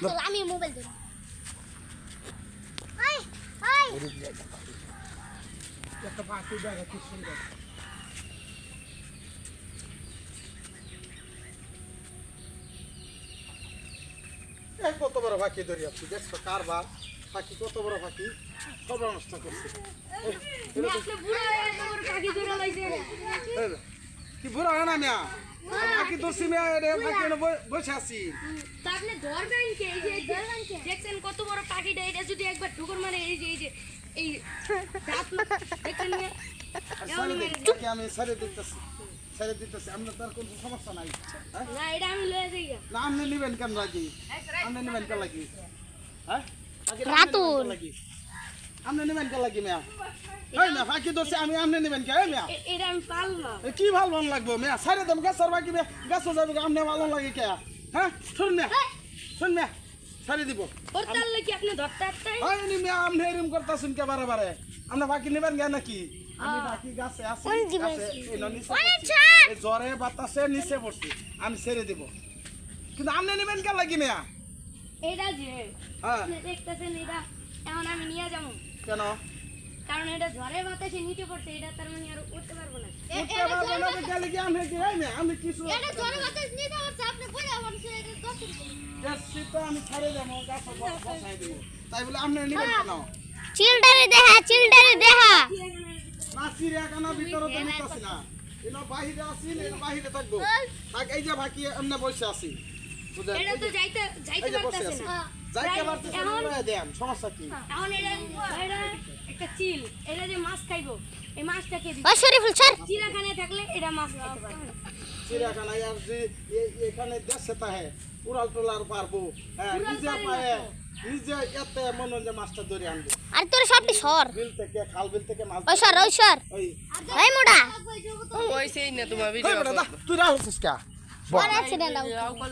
চল আমি মোবাইল ধরি আই আই একটা পাখি দেখা কি সুন্দর কত বড় পাখি ধরি আপনি দেখছো কারবার পাখি কত বড় পাখি খবর নষ্ট করছে কি বুড়া হয় না মিয়া পাখি ধরছি মিয়া পাখি বসে আছি আপনি ধরবেন কে এই যে দেখছেন কত বড় পাখিটা এটা যদি একবার ঠুকুর মানে এই যে এই দাঁত দেখেন আমি ছেড়ে দিতেছি আপনার তার কোনো সমস্যা নাই না এটা আমি লয়ে যাই না আপনি নেবেন কেন লাগি আপনি নেবেন কেন লাগি হ্যাঁ রাতুল আপনি নেবেন কেন লাগি মিয়া এই না পাখি ধরছি আমি আপনি নেবেন কে মিয়া এটা আমি পারলাম না কি ভালো লাগবো মিয়া ছেড়ে দেব গাছের বাকি গাছ যাবে আপনি ভালো লাগে কে হ্যাঁ শুন মিয়া ছেড়ে দিব ওর তার লাগি আপনি ধরতে আসতেন হয়নি মিয়া আপনি এরকম করতেছেন কে বারে বারে আপনি বাকি নেবেন কে নাকি আমি বাকি গাছে আছি এই জ্বরে বাতাসে নিচে পড়ছি আমি ছেড়ে দিব কিন্তু আপনি নেবেন কে লাগি মিয়া এটা যে হ্যাঁ আপনি দেখতেছেন এটা এখন আমি নিয়ে যাবো কেন কারণ এটা ঝড়ে বাতাসে নিচে পড়ছে এটা তার মানে আর উঠতে পারবো না উঠতে পারবো না তো গেলে কি আমি কি হয় না আমি কিছু এটা জোরে বাতাস নিয়ে যাচ্ছে আপনি কই যাবেন সে এটা দশ দেখছি তো আমি ছেড়ে দেবো গাছ বসাই দিব তাই বলে আপনি নেবেন কেন চিলডারে দেখা না চিড়িয়াখানা ভিতরে তো নিতেছি না এনো বাহিরে আছি এনো বাহিরে থাকবো থাক এই যে বাকি এমনি বসে আছি বুঝলেন এটা তো যাইতে এই যে বসে পারতেছে আছি না যাইতে পারতেছি না লয়ে দেন সমস্যা কি এখন এটা একটা চিল এটা যে মাছ খাইবো এই মাছটাকে ও শরীফুল স্যার চিড়িয়াখানায় থাকলে এটা মাছ খাইতে পারবে চিড়িয়াখানা আর যে এখানে দেশে তাহে উড়াল টোলার পারবো হ্যাঁ উড়াল নিজে পারি না পায়ে তো। নিজে এতে মনে হয় যে মাছটা ধরে আনবো আর তোর সবটি সর বিল থেকে খাল বিল থেকে মাছ ওই সর ওই এই মোড়া ওই সেই না তোমার ওই ভিডিও বেটা, তুই রাহুল কা বড় অ্যাক্সিডেন্ট